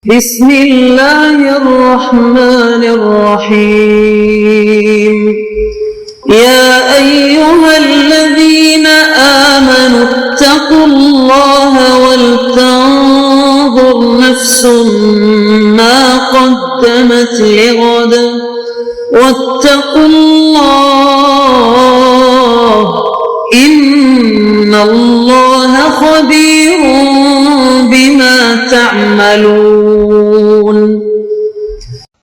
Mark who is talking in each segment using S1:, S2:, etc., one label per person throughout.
S1: بسم اللہ الرحمن الرحیم یا ایہا الذین آمنوا اتقوا اللہ ولتنظر نفس ما قدمت لغد واتقوا اللہ ان اللہ خبیر بما تعملون۔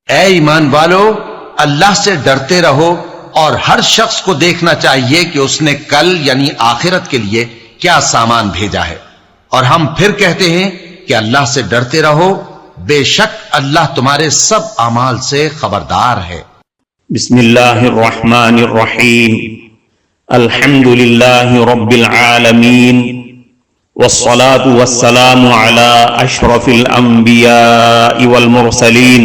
S2: اے ایمان والو، اللہ سے ڈرتے رہو اور ہر شخص کو دیکھنا چاہیے کہ اس نے کل یعنی آخرت کے لیے کیا سامان بھیجا ہے، اور ہم پھر کہتے ہیں کہ اللہ سے ڈرتے رہو، بے شک اللہ تمہارے سب اعمال سے خبردار ہے۔
S3: بسم اللہ الرحمن الرحیم، الحمد للہ رب العالمین، والصلاة والسلام على اشرف الانبیاء والمرسلین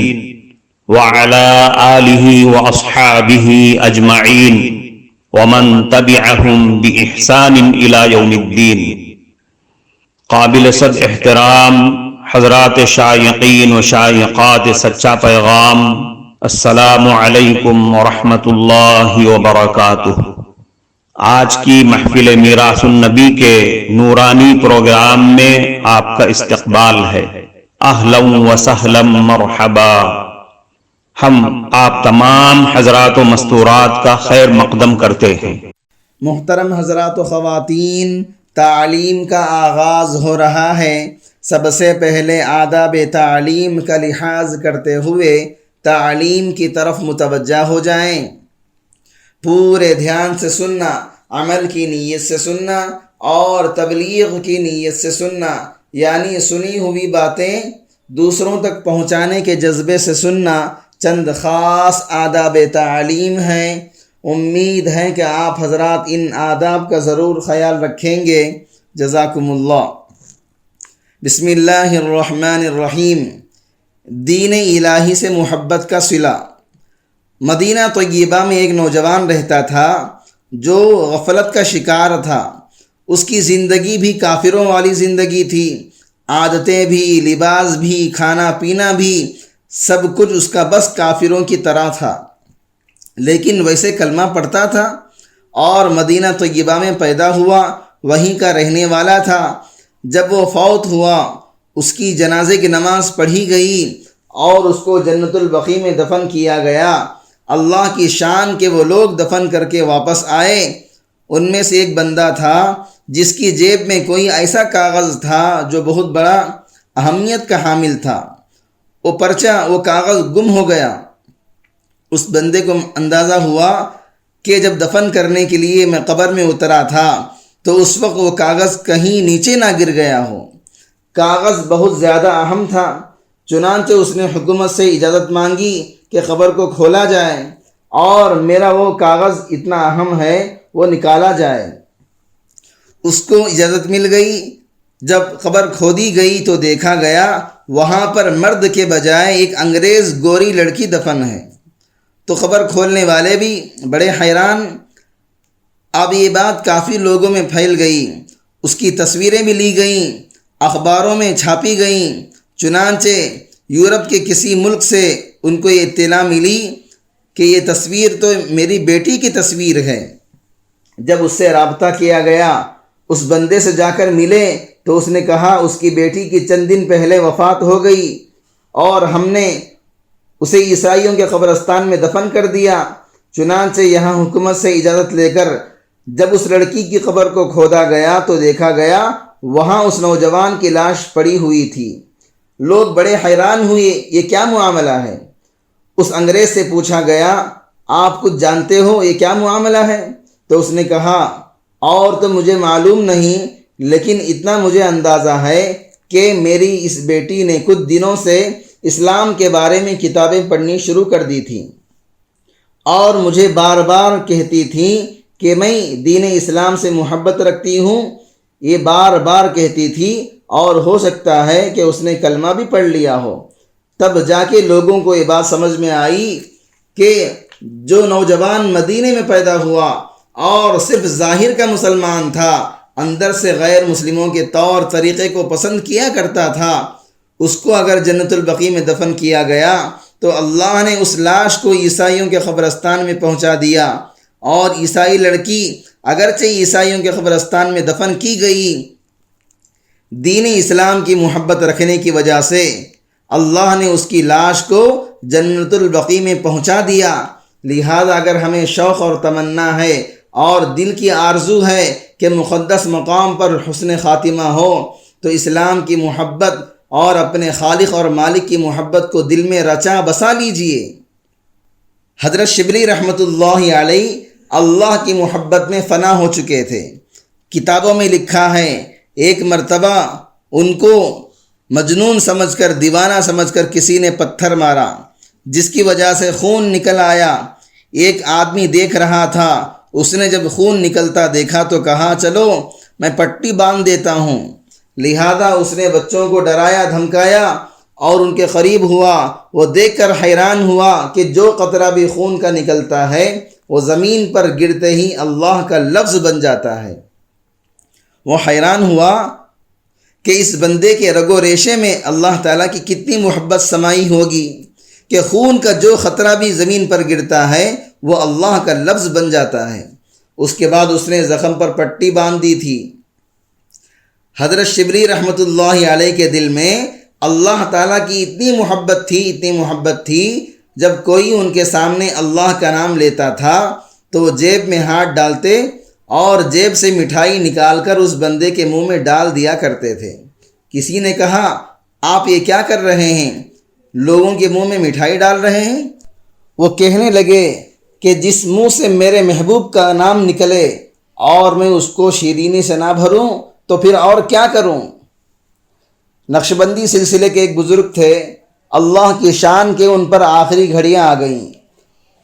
S3: وعلى آلہ واصحابہ اجمعین ومن تبعہم بإحسان الى یوم الدین۔ قابل صد احترام حضرات شائقین و شائقات سچا پیغام، السلام علیکم ورحمۃ اللہ وبرکاتہ۔ آج کی محفل میراث النبی کے نورانی پروگرام میں آپ کا استقبال ہے۔ اہلا و سہلا مرحبا۔ ہم آپ تمام حضرات و مستورات کا خیر مقدم کرتے ہیں۔
S4: محترم حضرات و خواتین، تعلیم کا آغاز ہو رہا ہے۔ سب سے پہلے آداب تعلیم کا لحاظ کرتے ہوئے تعلیم کی طرف متوجہ ہو جائیں۔ پورے دھیان سے سننا، عمل کی نیت سے سننا اور تبلیغ کی نیت سے سننا، یعنی سنی ہوئی باتیں دوسروں تک پہنچانے کے جذبے سے سننا چند خاص آداب تعلیم ہیں۔ امید ہے کہ آپ حضرات ان آداب کا ضرور خیال رکھیں گے۔ جزاکم اللہ۔ بسم اللہ الرحمن الرحیم۔ دین الہی سے محبت کا صلہ۔ مدینہ طیبہ میں ایک نوجوان رہتا تھا جو غفلت کا شکار تھا۔ اس کی زندگی بھی کافروں والی زندگی تھی، عادتیں بھی، لباس بھی، کھانا پینا بھی، سب کچھ اس کا بس کافروں کی طرح تھا، لیکن ویسے کلمہ پڑھتا تھا اور مدینہ طیبہ میں پیدا ہوا، وہیں کا رہنے والا تھا۔ جب وہ فوت ہوا، اس کی جنازے کی نماز پڑھی گئی اور اس کو جنت البقیع میں دفن کیا گیا۔ اللہ کی شان کہ وہ لوگ دفن کر کے واپس آئے۔ ان میں سے ایک بندہ تھا جس کی جیب میں کوئی ایسا کاغذ تھا جو بہت بڑا اہمیت کا حامل تھا۔ وہ کاغذ گم ہو گیا۔ اس بندے کو اندازہ ہوا کہ جب دفن کرنے کے لیے میں قبر میں اترا تھا تو اس وقت وہ کاغذ کہیں نیچے نہ گر گیا ہو۔ کاغذ بہت زیادہ اہم تھا، چنانچہ اس نے حکومت سے اجازت مانگی کہ قبر کو کھولا جائے اور میرا وہ کاغذ اتنا اہم ہے وہ نکالا جائے۔ اس کو اجازت مل گئی۔ جب قبر کھودی گئی تو دیکھا گیا وہاں پر مرد کے بجائے ایک انگریز گوری لڑکی دفن ہے۔ تو قبر کھولنے والے بھی بڑے حیران۔ اب یہ بات کافی لوگوں میں پھیل گئی، اس کی تصویریں بھی لی گئیں، اخباروں میں چھاپی گئیں۔ چنانچہ یورپ کے کسی ملک سے ان کو یہ اطلاع ملی کہ یہ تصویر تو میری بیٹی کی تصویر ہے۔ جب اس سے رابطہ کیا گیا، اس بندے سے جا کر ملے تو اس نے کہا اس کی بیٹی کی چند دن پہلے وفات ہو گئی اور ہم نے اسے عیسائیوں کے قبرستان میں دفن کر دیا۔ چنانچہ یہاں حکومت سے اجازت لے کر جب اس لڑکی کی قبر کو کھودا گیا تو دیکھا گیا وہاں اس نوجوان کی لاش پڑی ہوئی تھی۔ لوگ بڑے حیران ہوئے، یہ کیا معاملہ ہے؟ اس انگریز سے پوچھا گیا، آپ کچھ جانتے ہو یہ کیا معاملہ ہے؟ تو اس نے کہا، اور تو مجھے معلوم نہیں، لیکن اتنا مجھے اندازہ ہے کہ میری اس بیٹی نے کچھ دنوں سے اسلام کے بارے میں کتابیں پڑھنی شروع کر دی تھیں اور مجھے بار بار کہتی تھی کہ میں دین اسلام سے محبت رکھتی ہوں۔ یہ بار بار کہتی تھی اور ہو سکتا ہے کہ اس نے کلمہ بھی پڑھ لیا ہو۔ تب جا کے لوگوں کو یہ بات سمجھ میں آئی کہ جو نوجوان مدینے میں پیدا ہوا اور صرف ظاہر کا مسلمان تھا، اندر سے غیر مسلموں کے طور طریقے کو پسند کیا کرتا تھا، اس کو اگر جنت البقیع میں دفن کیا گیا تو اللہ نے اس لاش کو عیسائیوں کے قبرستان میں پہنچا دیا، اور عیسائی لڑکی اگرچہ عیسائیوں کے قبرستان میں دفن کی گئی، دین اسلام کی محبت رکھنے کی وجہ سے اللہ نے اس کی لاش کو جنت البقیع میں پہنچا دیا۔ لہذا اگر ہمیں شوق اور تمنا ہے اور دل کی آرزو ہے کہ مقدس مقام پر حسن خاتمہ ہو، تو اسلام کی محبت اور اپنے خالق اور مالک کی محبت کو دل میں رچا بسا لیجئے۔ حضرت شبلی رحمۃ اللہ علیہ اللہ کی محبت میں فنا ہو چکے تھے۔ کتابوں میں لکھا ہے ایک مرتبہ ان کو مجنون سمجھ کر، دیوانہ سمجھ کر کسی نے پتھر مارا، جس کی وجہ سے خون نکل آیا۔ ایک آدمی دیکھ رہا تھا، اس نے جب خون نکلتا دیکھا تو کہا چلو میں پٹی باندھ دیتا ہوں۔ لہذا اس نے بچوں کو ڈرایا دھمکایا اور ان کے قریب ہوا۔ وہ دیکھ کر حیران ہوا کہ جو قطرہ بھی خون کا نکلتا ہے وہ زمین پر گرتے ہی اللہ کا لفظ بن جاتا ہے۔ وہ حیران ہوا کہ اس بندے کے رگ و ریشے میں اللہ تعالیٰ کی کتنی محبت سمائی ہوگی کہ خون کا جو خطرہ بھی زمین پر گرتا ہے وہ اللہ کا لفظ بن جاتا ہے۔ اس کے بعد اس نے زخم پر پٹی باندھ دی تھی۔ حضرت شبلی رحمۃ اللہ علیہ کے دل میں اللہ تعالیٰ کی اتنی محبت تھی، جب کوئی ان کے سامنے اللہ کا نام لیتا تھا تو وہ جیب میں ہاتھ ڈالتے اور جیب سے مٹھائی نکال کر اس بندے کے منہ میں ڈال دیا کرتے تھے۔ کسی نے کہا آپ یہ کیا کر رہے ہیں؟ لوگوں کے منہ میں مٹھائی ڈال رہے ہیں؟ وہ کہنے لگے کہ جس منہ سے میرے محبوب کا نام نکلے اور میں اس کو شیرینی سے نہ بھروں تو پھر اور کیا کروں؟ نقشبندی سلسلے کے ایک بزرگ تھے، اللہ کی شان کے ان پر آخری گھڑیاں آ گئیں۔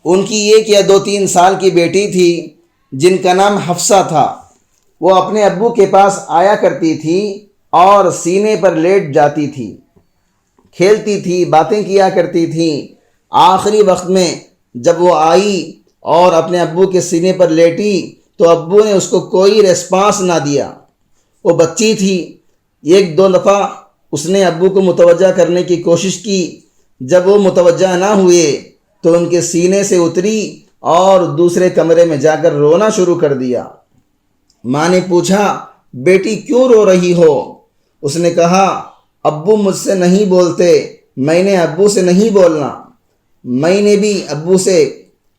S4: ان کی 1 یا 2-3 سال کی بیٹی تھی جن کا نام حفصہ تھا۔ وہ اپنے ابو کے پاس آیا کرتی تھی اور سینے پر لیٹ جاتی تھی، کھیلتی تھی، باتیں کیا کرتی تھی۔ آخری وقت میں جب وہ آئی اور اپنے ابو کے سینے پر لیٹی تو ابو نے اس کو کوئی ریسپانس نہ دیا۔ وہ بچی تھی، 1-2 دفعہ اس نے ابو کو متوجہ کرنے کی کوشش کی۔ جب وہ متوجہ نہ ہوئے تو ان کے سینے سے اتری اور دوسرے کمرے میں جا کر رونا شروع کر دیا۔ ماں نے پوچھا بیٹی کیوں رو رہی ہو؟ اس نے کہا ابو مجھ سے نہیں بولتے، میں نے ابو سے نہیں بولنا، میں نے بھی ابو سے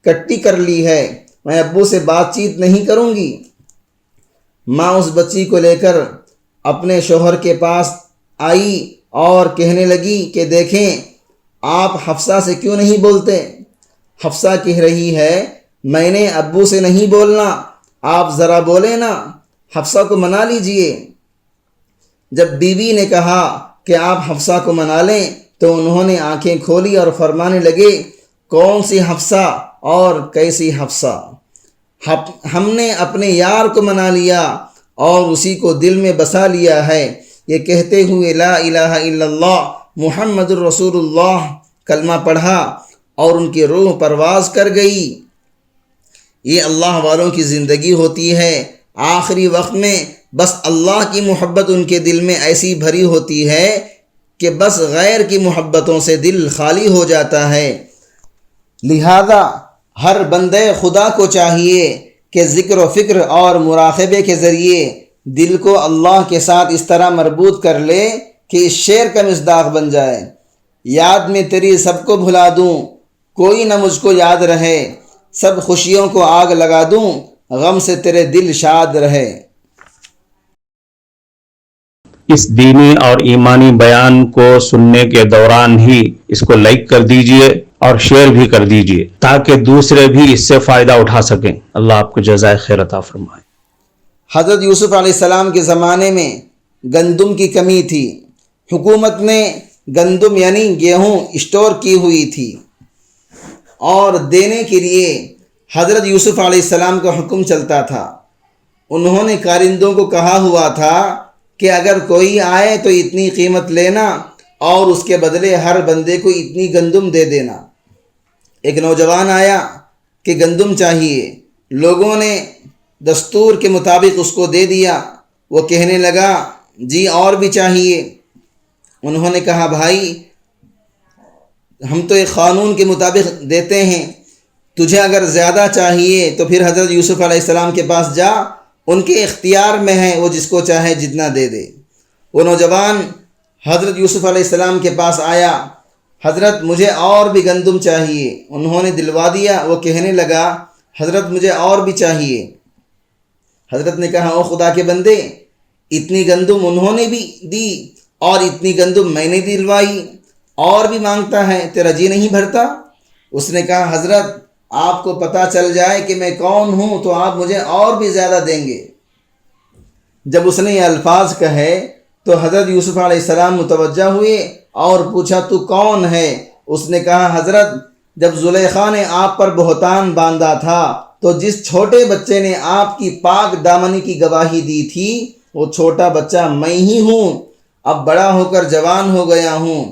S4: کٹی کر لی ہے، میں ابو سے بات چیت نہیں کروں گی۔ ماں اس بچی کو لے کر اپنے شوہر کے پاس آئی اور کہنے لگی کہ دیکھیں آپ حفصہ سے کیوں نہیں بولتے؟ حفصہ کہہ رہی ہے میں نے ابو سے نہیں بولنا، آپ ذرا بولیں نا، حفصہ کو منا لیجئے۔ جب بیوی نے کہا کہ آپ حفصہ کو منا لیں تو انہوں نے آنکھیں کھولی اور فرمانے لگے کون سی حفصہ اور کیسی حفصہ؟ ہم نے اپنے یار کو منا لیا اور اسی کو دل میں بسا لیا ہے۔ یہ کہتے ہوئے لا الہ الا اللہ محمد الرسول اللہ کلمہ پڑھا اور ان کی روح پرواز کر گئی۔ یہ اللہ والوں کی زندگی ہوتی ہے۔ آخری وقت میں بس اللہ کی محبت ان کے دل میں ایسی بھری ہوتی ہے کہ بس غیر کی محبتوں سے دل خالی ہو جاتا ہے۔ لہذا ہر بندے خدا کو چاہیے کہ ذکر و فکر اور مراقبے کے ذریعے دل کو اللہ کے ساتھ اس طرح مربوط کر لے کہ اس شعر کا مصداق بن جائے، یاد میں تیری سب کو بھلا دوں، کوئی نہ مجھ کو یاد رہے، سب خوشیوں کو آگ لگا دوں، غم سے تیرے دل شاد رہے۔
S3: اس دینی اور ایمانی بیان کو سننے کے دوران ہی اس کو لائک کر دیجئے اور شیئر بھی کر دیجئے تاکہ دوسرے بھی اس سے فائدہ اٹھا سکیں۔ اللہ آپ کو جزائے خیر عطا فرمائے۔
S4: حضرت یوسف علیہ السلام کے زمانے میں گندم کی کمی تھی، حکومت نے گندم یعنی گیہوں اسٹور کی ہوئی تھی اور دینے کے لیے حضرت یوسف علیہ السلام کا حکم چلتا تھا۔ انہوں نے کارندوں کو کہا ہوا تھا کہ اگر کوئی آئے تو اتنی قیمت لینا اور اس کے بدلے ہر بندے کو اتنی گندم دے دینا۔ ایک نوجوان آیا کہ گندم چاہیے، لوگوں نے دستور کے مطابق اس کو دے دیا۔ وہ کہنے لگا جی اور بھی چاہیے۔ انہوں نے کہا بھائی ہم تو ایک قانون کے مطابق دیتے ہیں، تجھے اگر زیادہ چاہیے تو پھر حضرت یوسف علیہ السلام کے پاس جا، ان کے اختیار میں ہے، وہ جس کو چاہے جتنا دے دے۔ وہ نوجوان حضرت یوسف علیہ السلام کے پاس آیا، حضرت مجھے اور بھی گندم چاہیے۔ انہوں نے دلوا دیا۔ وہ کہنے لگا حضرت مجھے اور بھی چاہیے۔ حضرت نے کہا او خدا کے بندے، اتنی گندم انہوں نے بھی دی اور اتنی گندم میں نے دلوائی، اور بھی مانگتا ہے، تیرا جی نہیں بھرتا؟ اس نے کہا حضرت آپ کو پتہ چل جائے کہ میں کون ہوں تو آپ مجھے اور بھی زیادہ دیں گے۔ جب اس نے یہ الفاظ کہے تو حضرت یوسف علیہ السلام متوجہ ہوئے اور پوچھا تو کون ہے؟ اس نے کہا حضرت جب زلیخا نے آپ پر بہتان باندھا تھا تو جس چھوٹے بچے نے آپ کی پاک دامنی کی گواہی دی تھی وہ چھوٹا بچہ میں ہی ہوں، اب بڑا ہو کر جوان ہو گیا ہوں۔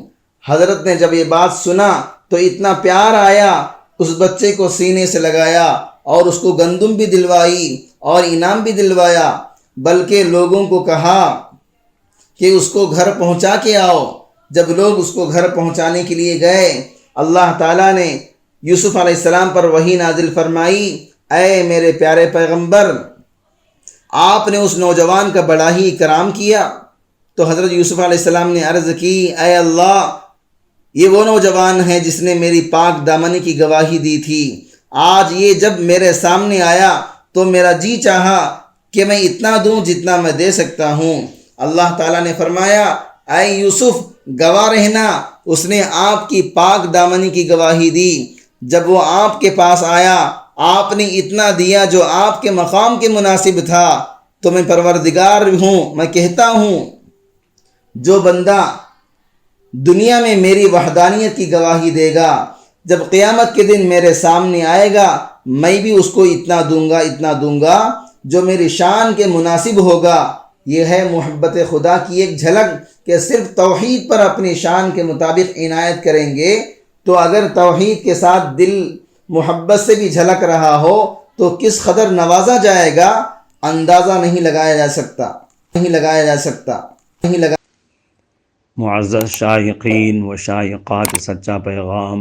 S4: حضرت نے جب یہ بات سنا تو اتنا پیار آیا، اس بچے کو سینے سے لگایا اور اس کو گندم بھی دلوائی اور انعام بھی دلوایا، بلکہ لوگوں کو کہا کہ اس کو گھر پہنچا کے آؤ۔ جب لوگ اس کو گھر پہنچانے کے لیے گئے، اللہ تعالیٰ نے یوسف علیہ السلام پر وحی نازل فرمائی، اے میرے پیارے پیغمبر، آپ نے اس نوجوان کا بڑا ہی اکرام کیا۔ تو حضرت یوسف علیہ السلام نے عرض کی اے اللہ، یہ وہ نوجوان ہے جس نے میری پاک دامنی کی گواہی دی تھی، آج یہ جب میرے سامنے آیا تو میرا جی چاہا کہ میں اتنا دوں جتنا میں دے سکتا ہوں۔ اللہ تعالیٰ نے فرمایا اے یوسف گواہ رہنا، اس نے آپ کی پاک دامنی کی گواہی دی، جب وہ آپ کے پاس آیا آپ نے اتنا دیا جو آپ کے مقام کے مناسب تھا، تو میں پروردگار ہوں، میں کہتا ہوں جو بندہ دنیا میں میری وحدانیت کی گواہی دے گا، جب قیامت کے دن میرے سامنے آئے گا میں بھی اس کو اتنا دوں گا جو میری شان کے مناسب ہوگا۔ یہ ہے محبت خدا کی ایک جھلک کہ صرف توحید پر اپنی شان کے مطابق عنایت کریں گے، تو اگر توحید کے ساتھ دل محبت سے بھی جھلک رہا ہو تو کس قدر نوازا جائے گا اندازہ نہیں لگایا جا سکتا۔
S3: معزز شائقین و شائقات سچا پیغام،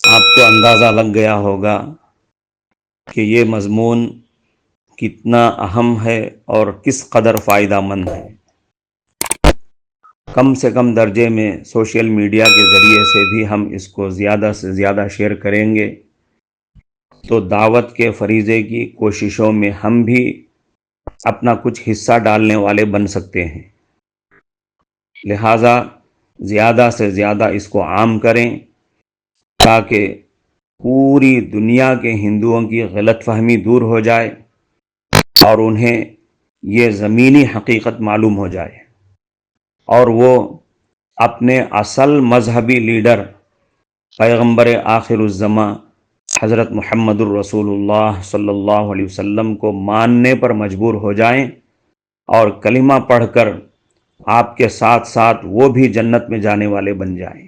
S3: آپ کو اندازہ لگ گیا ہوگا کہ یہ مضمون کتنا اہم ہے اور کس قدر فائدہ مند ہے۔ کم سے کم درجے میں سوشل میڈیا کے ذریعے سے بھی ہم اس کو زیادہ سے زیادہ شیئر کریں گے تو دعوت کے فریضے کی کوششوں میں ہم بھی اپنا کچھ حصہ ڈالنے والے بن سکتے ہیں۔ لہٰذا زیادہ سے زیادہ اس کو عام کریں تاکہ پوری دنیا کے ہندوؤں کی غلط فہمی دور ہو جائے اور انہیں یہ زمینی حقیقت معلوم ہو جائے، اور وہ اپنے اصل مذہبی لیڈر پیغمبر آخر الزماں حضرت محمد الرسول اللہ صلی اللہ علیہ وسلم کو ماننے پر مجبور ہو جائیں اور کلمہ پڑھ کر آپ کے ساتھ ساتھ وہ بھی جنت میں جانے والے بن جائیں۔